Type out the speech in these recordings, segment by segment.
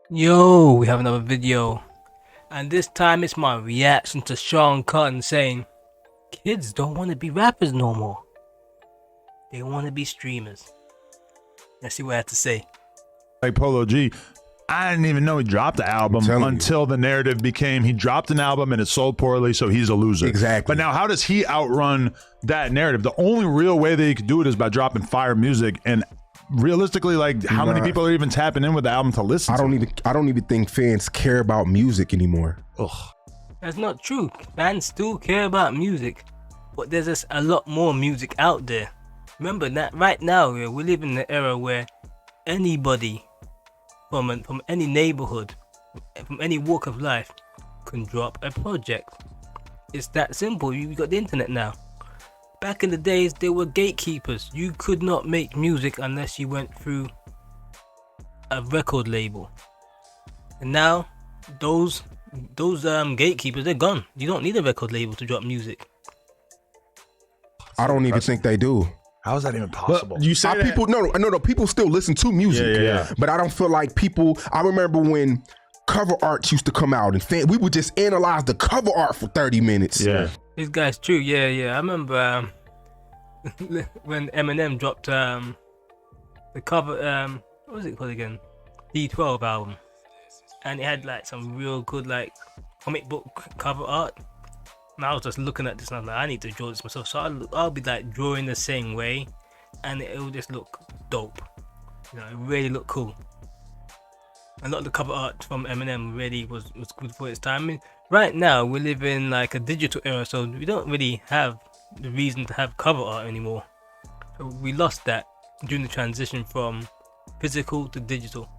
Yo, we have another video, and this time it's my reaction to Sean Cotton saying, kids don't want to be rappers no more. They want to be streamers. Let's see what I have to say. Like Polo G, I didn't even know he dropped the album until the narrative became he dropped an album and it sold poorly, so he's a loser. Exactly. But now how does he outrun that narrative? The only real way that he could do it is by dropping fire music, and realistically, like, how many people are even tapping in with the album to listen to? I don't even think fans care about music anymore. Ugh. That's not true. Fans still care about music, but there's just a lot more music out there. Remember that right now we live in the era where anybody from any neighborhood, from any walk of life, can drop a project. It's that simple. You got the internet now. Back in the days, there were gatekeepers. You could not make music unless you went through a record label. And now, those gatekeepers, they're gone. You don't need a record label to drop music. I don't even think they do. How is that even possible? But you say that? People no, people still listen to music. Yeah. But I don't feel like people. I remember when cover arts used to come out, and we would just analyze the cover art for 30 minutes. Yeah. This guy's true. Yeah. I remember when Eminem dropped the cover. What was it called again? D12 album, and it had like some real good like comic book cover art. And I was just looking at this and I was like, I need to draw this myself. So I'll be like drawing the same way, and it'll just look dope. You know, it really looked cool. A lot of the cover art from Eminem really was good for its time. I mean, right now we live in like a digital era, so we don't really have the reason to have cover art anymore. So we lost that during the transition from physical to digital.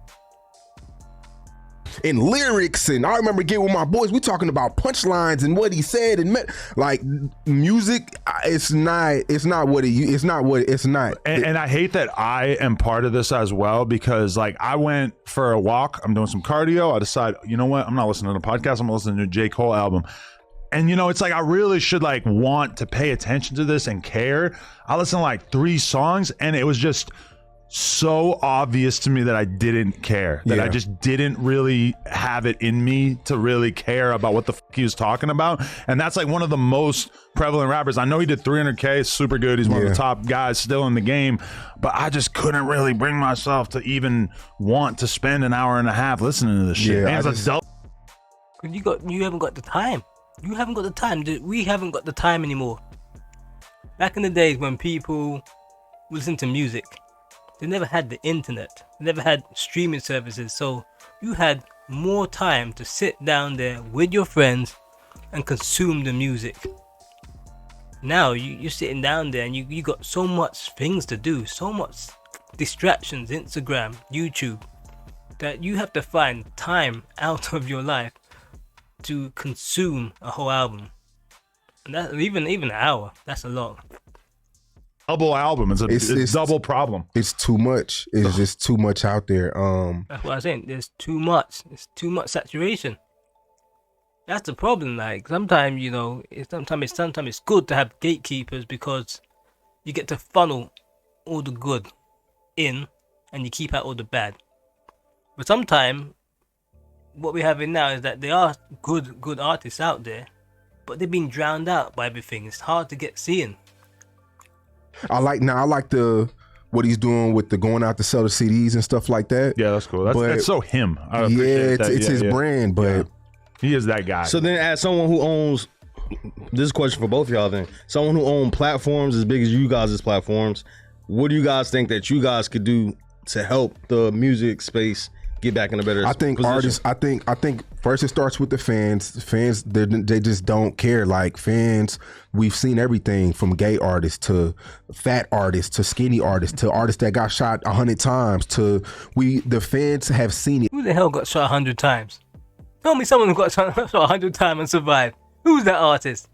And lyrics, and I remember getting with my boys, we talking about punchlines and what he said, and like music. It's not what it's not. And I hate that I am part of this as well, because like I went for a walk, I'm doing some cardio, I decide, you know what, I'm not listening to the podcast, I'm listening to the J. Cole album. And you know, it's like I really should like want to pay attention to this and care. I listened to like 3 songs and it was just so obvious to me that I didn't care, that I just didn't really have it in me to really care about what the fuck he was talking about. And that's like one of the most prevalent rappers. I know he did 300K, super good, he's one of the top guys still in the game, but I just couldn't really bring myself to even want to spend an hour and a half listening to this shit. Yeah, as a adult, You haven't got the time. You haven't got the time. We haven't got the time anymore. Back in the days when people listen to music, they never had the internet. They never had streaming services. So you had more time to sit down there with your friends and consume the music. Now you're sitting down there and you got so much things to do, so much distractions, Instagram, YouTube, that you have to find time out of your life to consume a whole album. And that even an hour, that's a lot. double album, it's double problem. It's too much. It's just too much out there. That's what I'm saying. There's too much. It's too much saturation. That's the problem. Like sometimes, you know, sometimes it's good to have gatekeepers because you get to funnel all the good in and you keep out all the bad. But sometimes what we have in now is that there are good artists out there, but they're being drowned out by everything. It's hard to get seen. I like what he's doing with the going out to sell the CDs and stuff like that. Yeah, that's cool. That's so him. I appreciate that. It's his brand, but he is that guy. So then, as someone who owns, this is a question for both of y'all. Then, someone who owns platforms as big as you guys' platforms, what do you guys think that you guys could do to help the music space get back in a better? I think position? artists. I think first it starts with the fans. Fans, they just don't care. Like fans, we've seen everything from gay artists to fat artists to skinny artists to artists that got shot 100 times. The fans have seen it. Who the hell got shot 100 times? Tell me someone who got shot 100 times and survived. Who's that artist?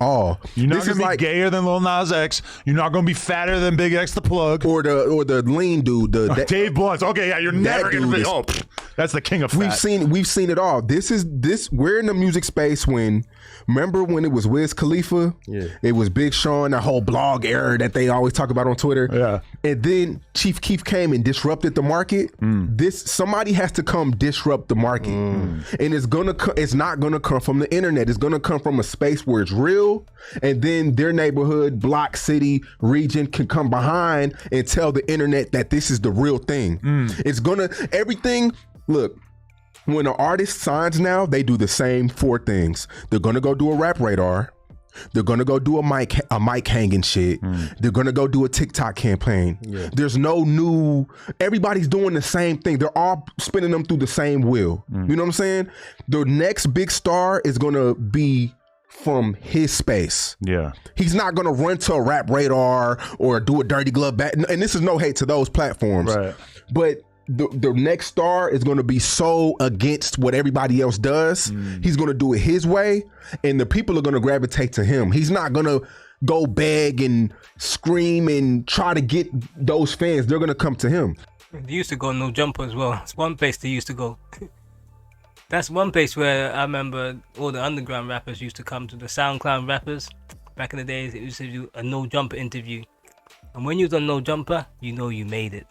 All. You're not gonna be gayer than Lil Nas X. You're not gonna be fatter than Big X the Plug or the lean dude. Dave Blunt. Okay, yeah, you're never gonna be. That's the king of fat. We've seen it all. We're in the music space remember when it was Wiz Khalifa? Yeah. It was Big Sean, that whole blog era that they always talk about on Twitter. Yeah. And then Chief Keef came and disrupted the market. Somebody has to come disrupt the market. And it's not gonna come from the internet. It's gonna come from a space where it's real, and then their neighborhood, block, city, region can come behind and tell the internet that this is the real thing. It's gonna look. When an artist signs now, they do the same 4 things. They're gonna go do a rap radar. They're gonna go do a mic hanging shit. They're gonna go do a TikTok campaign. Yeah. There's no new. Everybody's doing the same thing. They're all spinning them through the same wheel. You know what I'm saying? The next big star is gonna be from his space. Yeah. He's not gonna run to a rap radar or do a Dirty Glove back. And this is no hate to those platforms. Right. But the next star is going to be so against what everybody else does. He's going to do it his way, and the people are going to gravitate to him. He's not going to go beg and scream and try to get those fans. They're going to come to him. They used to go No Jumper as well. It's one place they used to go. That's one place where I remember all the underground rappers used to come to the SoundCloud rappers. Back in the days, it used to do a No Jumper interview. And when you was on No Jumper, you know you made it.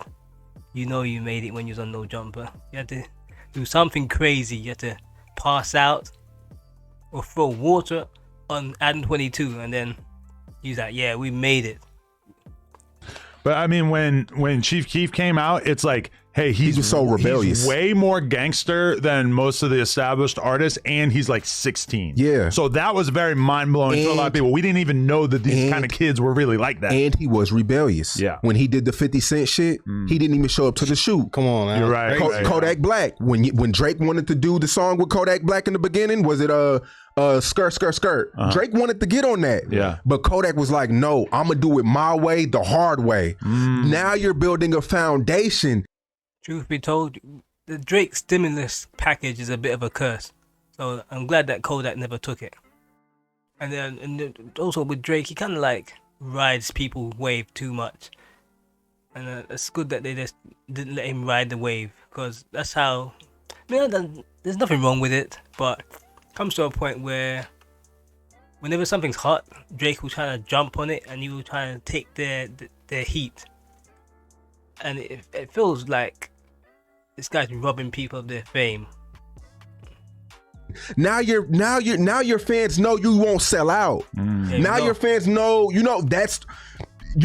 You know you made it when you was on No Jumper. You had to do something crazy. You had to pass out or throw water on Adam 22, and then he's like, yeah, we made it. But I mean, when Chief Keef came out, it's like, hey, he's just so rebellious. He's way more gangster than most of the established artists, and he's like 16. Yeah. So that was very mind-blowing to a lot of people. We didn't even know that these kind of kids were really like that. And he was rebellious. Yeah. When he did the 50 Cent shit, he didn't even show up to the shoot. Come on, man. You're right. Kodak Black. When Drake wanted to do the song with Kodak Black in the beginning, was it skirt? Drake wanted to get on that. Yeah. But Kodak was like, no, I'm gonna do it my way, the hard way. Now you're building a foundation. Truth be told, the Drake stimulus package is a bit of a curse. So I'm glad that Kodak never took it. And then also with Drake, he kind of like rides people's wave too much. And it's good that they just didn't let him ride the wave, because that's how. There's nothing wrong with it, but it comes to a point where whenever something's hot, Drake will try to jump on it, and he will try to take their heat. And it feels like this guy's robbing people of their fame. Now your fans know you won't sell out. Now your fans know, you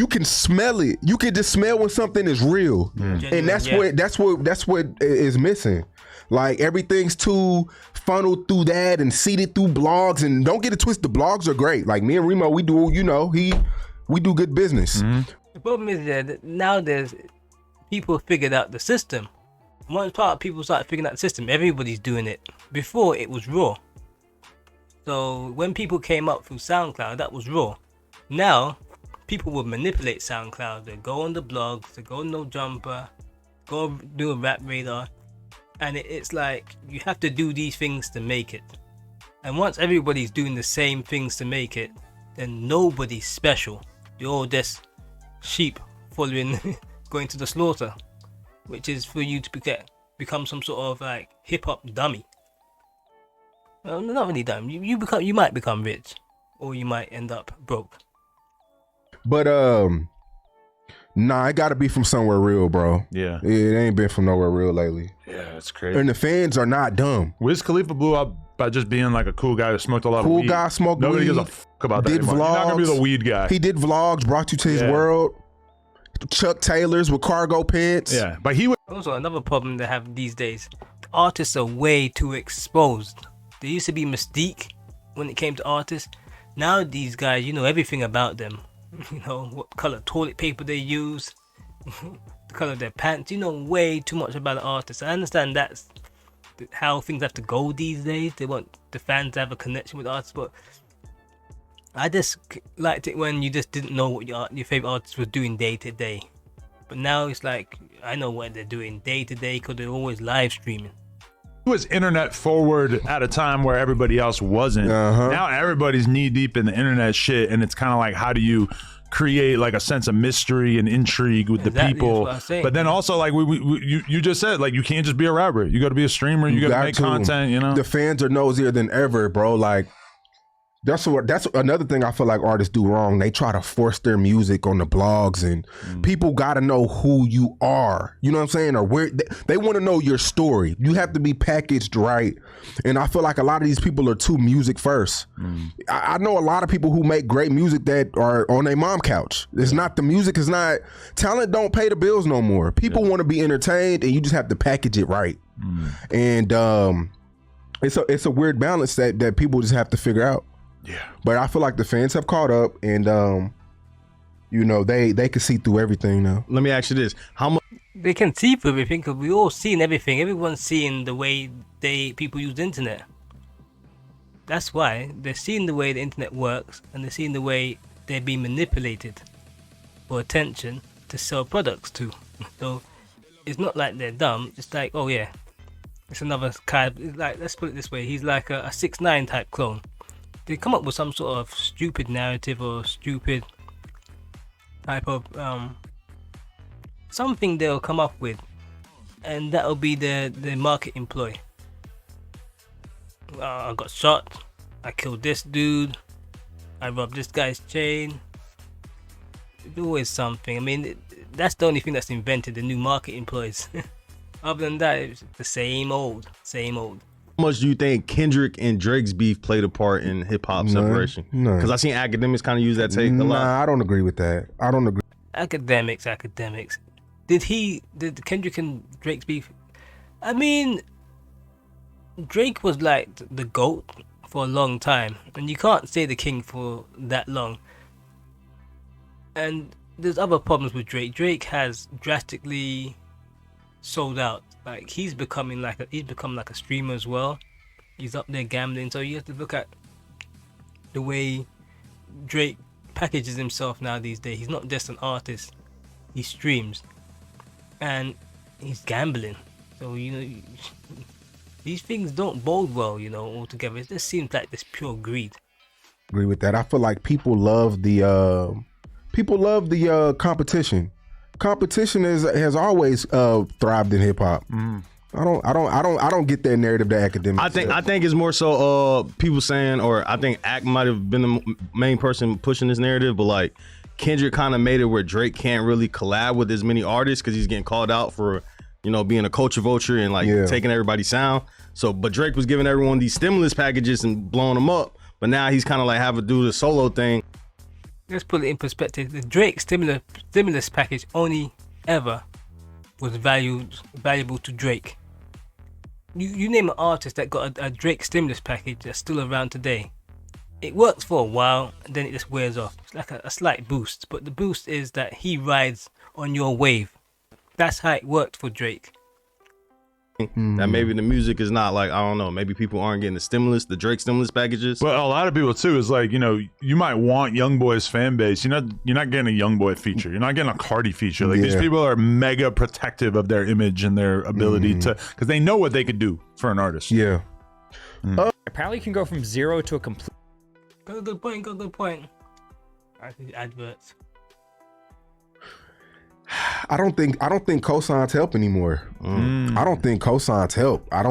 can smell it. You can just smell when something is real. And that's what is missing. Like, everything's too funneled through that and seeded through blogs. And don't get it twisted, the blogs are great. Like me and Remo, we do, we do good business. The problem is that now there's people figured out the system. Once people start figuring out the system, everybody's doing it. Before, it was raw. So when people came up through SoundCloud, that was raw. Now, people will manipulate SoundCloud. They go on the blogs, they go No Jumper, go do a rap radar. And it's like, you have to do these things to make it. And once everybody's doing the same things to make it, then nobody's special. You're all just sheep following, going to the slaughter. Which is for you to become some sort of like hip hop dummy. Well, not really dumb. You might become rich, or you might end up broke. But it gotta be from somewhere real, bro. Yeah. It ain't been from nowhere real lately. Yeah, it's crazy. And the fans are not dumb. Wiz Khalifa blew up by just being like a cool guy who smoked a lot of weed. Cool guy, smoked weed. Nobody gives a fuck about that anymore. He's not gonna be the weed guy. He did vlogs, brought you to his world. Chuck Taylors with cargo pants. Yeah, but he was also another problem they have these days. Artists are way too exposed. There used to be mystique when it came to artists. Now these guys, you know everything about them. You know what color toilet paper they use, the color of their pants. You know way too much about an artist. I understand that's how things have to go these days. They want the fans to have a connection with artists, but I just liked it when you just didn't know what your favorite artist was doing day to day. But now it's like, I know what they're doing day to day because they're always live streaming. He was internet forward at a time where everybody else wasn't. Now everybody's knee deep in the internet shit, and it's kind of like, how do you create like a sense of mystery and intrigue with the Exactly, that's people. what I'm saying. But then also like you just said, like you can't just be a rapper. You got to be a streamer. You got to make content. You know, the fans are nosier than ever, bro. Like that's another thing I feel like artists do wrong. They try to force their music on the blogs, and people got to know who you are. You know what I'm saying? Or where they want to know your story. You have to be packaged right. And I feel like a lot of these people are too music first. I know a lot of people who make great music that are on their mom couch. It's not the music is not talent. Don't pay the bills no more. People want to be entertained, and you just have to package it right. And it's a weird balance that people just have to figure out. Yeah, but I feel like the fans have caught up, and you know, they can see through everything now. Let me ask you this: how much? They can see through everything because we all seen everything. Everyone's seeing the way people use the internet. That's why they're seeing the way the internet works, and they're seeing the way they're being manipulated for attention to sell products to. So it's not like they're dumb. It's like, oh yeah, it's another kind. Like, let's put it this way: he's like a 6ix9ine type clone. They come up with some sort of stupid narrative or stupid type of something they'll come up with, and that'll be their marketing ploy. I got shot, I killed this dude, I robbed this guy's chain. It's always something. I mean, that's the only thing that's invented, the new marketing ploys. Other than that, it's the same old. How much do you think Kendrick and Drake's beef played a part in hip hop separation? None. Because I seen academics kind of use that take a lot. Nah, I don't agree with that. I don't agree. Academics. Did Kendrick and Drake's beef? I mean, Drake was like the GOAT for a long time, and you can't say the king for that long. And there's other problems with Drake. Drake has drastically sold out. Like, he's become like a streamer as well. He's up there gambling, so you have to look at the way Drake packages himself now these days. He's not just an artist, he streams and he's gambling. So, you know, these things don't bode well, you know, altogether. It just seems like this pure greed. Agree with that. I feel like people love the competition. Competition has always thrived in hip hop. I don't get that narrative that academics. I think it's more so people saying, or I think Ack might have been the main person pushing this narrative, but like Kendrick kind of made it where Drake can't really collab with as many artists because he's getting called out for, you know, being a culture vulture and like taking everybody's sound. So, but Drake was giving everyone these stimulus packages and blowing them up, but now he's kind of like having to do the solo thing. Let's put it in perspective. The Drake stimulus package only ever was valuable to Drake. You name an artist that got a Drake stimulus package that's still around today. It works for a while, and then it just wears off. It's like a slight boost, but the boost is that he rides on your wave. That's how it worked for Drake. That maybe the music is not like, I don't know, maybe people aren't getting the Drake stimulus packages. But a lot of people too is like, you know, you might want YoungBoy's fan base. You're not getting a YoungBoy feature. You're not getting a Cardi feature. Like these people are mega protective of their image and their ability to, because they know what they could do for an artist. Yeah. Apparently, you can go from 0 to a complete. Got a good point. I think adverts. I don't think cosigns help anymore. I don't think cosigns help. I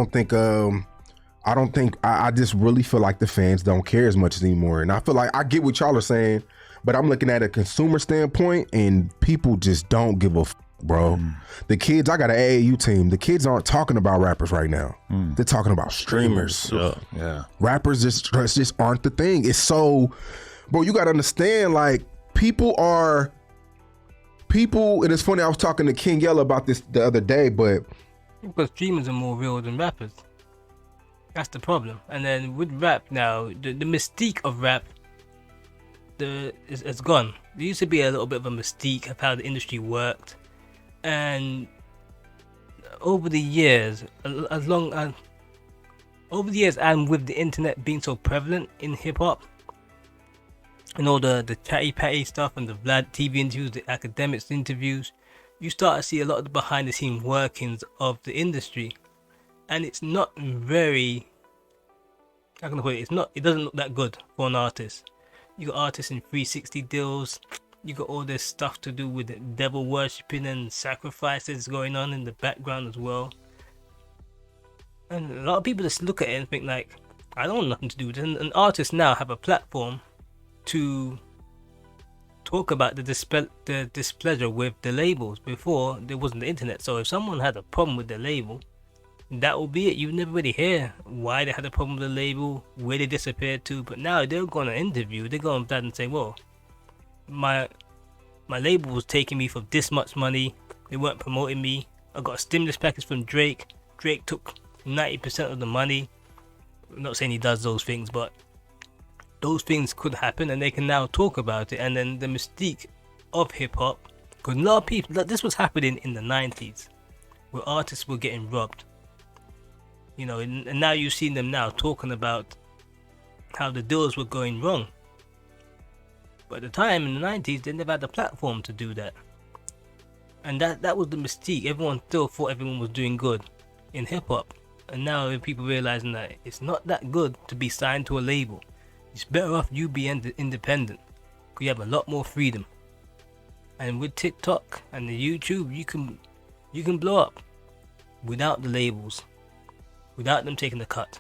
just really feel like the fans don't care as much anymore. And I feel like I get what y'all are saying, but I'm looking at a consumer standpoint and people just don't give a bro. The kids, I got an AAU team. The kids aren't talking about rappers right now. They're talking about streamers. Yeah. Rappers just aren't the thing. It's so, bro, you got to understand, like, people, and it's funny, I was talking to King Yella about this the other day, but because streamers are more real than rappers. That's the problem. And then with rap now, the mystique of rap is gone. There used to be a little bit of a mystique of how the industry worked, and over the years, and with the internet being so prevalent in hip hop, and all the chatty patty stuff and the Vlad TV interviews, the academics interviews, you start to see a lot of the behind the scene workings of the industry, and it's not very, how can I put it? It doesn't look that good for an artist. You got artists in 360 deals, You got all this stuff to do with the devil worshipping and sacrifices going on in the background as well. And a lot of people just look at it and think like, I don't want nothing to do with it. And artists now have a platform to talk about the displeasure with the labels. Before, there wasn't the internet, so if someone had a problem with the label, that will be it. You never really hear why they had a problem with the label, where they disappeared to. But now they're going to interview, they're going back and say, well, my label was taking me for this much money, they weren't promoting me, I got a stimulus package from Drake took 90% of the money. I'm not saying he does those things, but those things could happen, and they can now talk about it. And then the mystique of hip-hop, because a lot of people, this was happening in the 90s, where artists were getting robbed, you know, and now you've seen them now talking about how the deals were going wrong. But at the time in the 90s, they never had the platform to do that. And that was the mystique. Everyone still thought everyone was doing good in hip-hop. And now people realizing that it's not that good to be signed to a label. It's better off you be independent, because you have a lot more freedom. And with TikTok and the YouTube, you can blow up without the labels, without them taking the cut.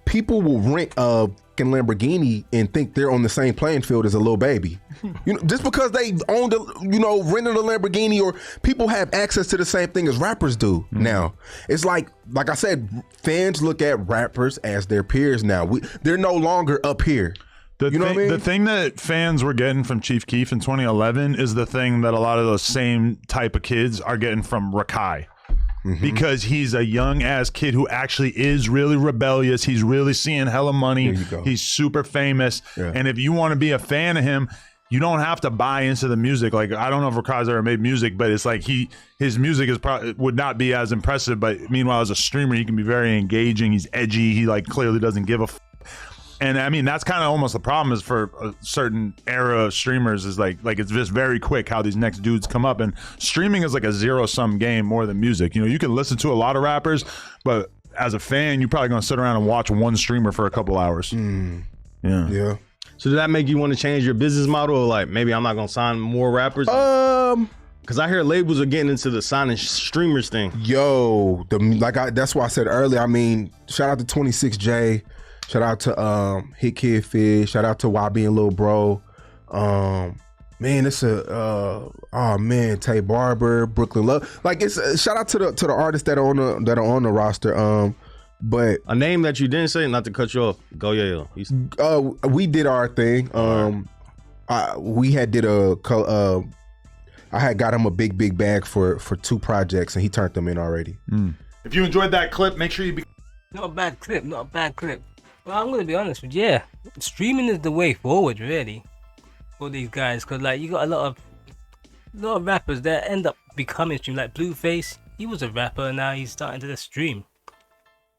People will rent a fucking Lamborghini and think they're on the same playing field as a little baby. You know, just because they own rented a Lamborghini, or people have access to the same thing as rappers do now. It's like I said, fans look at rappers as their peers now. They're no longer up here. The You know what I mean? The thing that fans were getting from Chief Keef in 2011 is the thing that a lot of those same type of kids are getting from Rakai. Because he's a young ass kid who actually is really rebellious. He's really seeing hella money. There you go. He's super famous. Yeah. And if you want to be a fan of him, you don't have to buy into the music. Like, I don't know if Rakai's ever made music, but it's like his music is probably would not be as impressive. But meanwhile, as a streamer, he can be very engaging. He's edgy. He like clearly doesn't give a And I mean, that's kind of almost the problem is for a certain era of streamers is like it's just very quick how these next dudes come up, and streaming is like a zero-sum game more than music. You know, you can listen to a lot of rappers, but as a fan, you're probably going to sit around and watch one streamer for a couple hours. Yeah. So did that make you want to change your business model, or like maybe I'm not gonna sign more rappers? Because I hear labels are getting into the signing streamers thing. Yo, that's why I said earlier. I mean, shout out to 26J. Shout out to Hit Kid Fish. Shout out to YB and Lil Bro. Man, it's Tay Barber, Brooklyn Love. Like it's shout out to the artists that are on the roster. But A name that you didn't say, not to cut you off. Go yeah. we did our thing. We had did I had got him a big bag for 2 projects, and he turned them in already. If you enjoyed that clip, make sure you Not a bad clip. Well, I'm gonna be honest with you. Yeah, streaming is the way forward, really, for these guys. Cause like you got a lot of rappers that end up becoming stream. Like Blueface, he was a rapper, and now he's starting to just stream.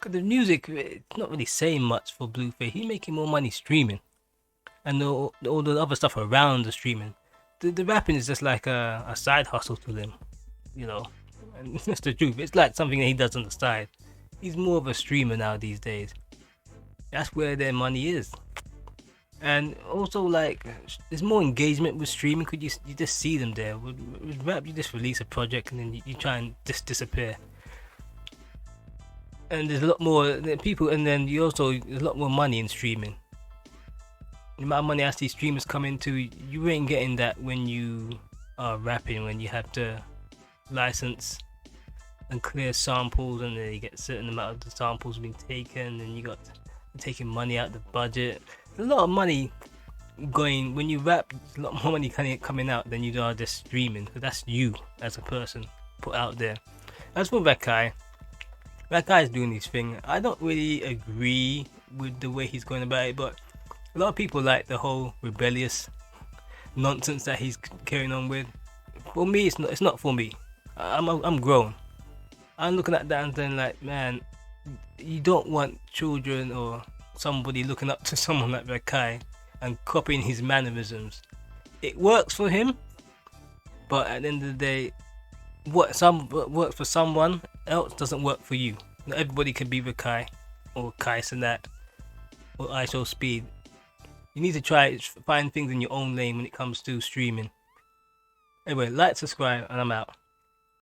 Cause the music, it's not really saying much for Blueface. He's making more money streaming, and all the other stuff around the streaming. The rapping is just like a side hustle to him, you know. And that's the truth. It's like something that he does on the side. He's more of a streamer now these days. That's where their money is. And also, like, there's more engagement with streaming. Could you just see them there? With rap, you just release a project and then you try and just disappear. And there's a lot more people, and then there's a lot more money in streaming. The amount of money I see streamers come into, you ain't getting that when you are rapping, when you have to license and clear samples, and then you get a certain amount of the samples being taken, and you got taking money out of the budget. There's a lot of money going when you rap. There's a lot more money coming out than you are just streaming. So that's you as a person put out there. As for Rakai is doing his thing. I don't really agree with the way he's going about it, but a lot of people like the whole rebellious nonsense that he's carrying on with. For me, it's not for me. I'm grown. I'm looking at that and saying like, man, you don't want children or somebody looking up to someone like Rakai and copying his mannerisms. It works for him, but at the end of the day, what works for someone else doesn't work for you. Not everybody can be Rakai or Kai Cenat or ISO Speed. You need to try find things in your own lane when it comes to streaming. Anyway, like, subscribe, and I'm out.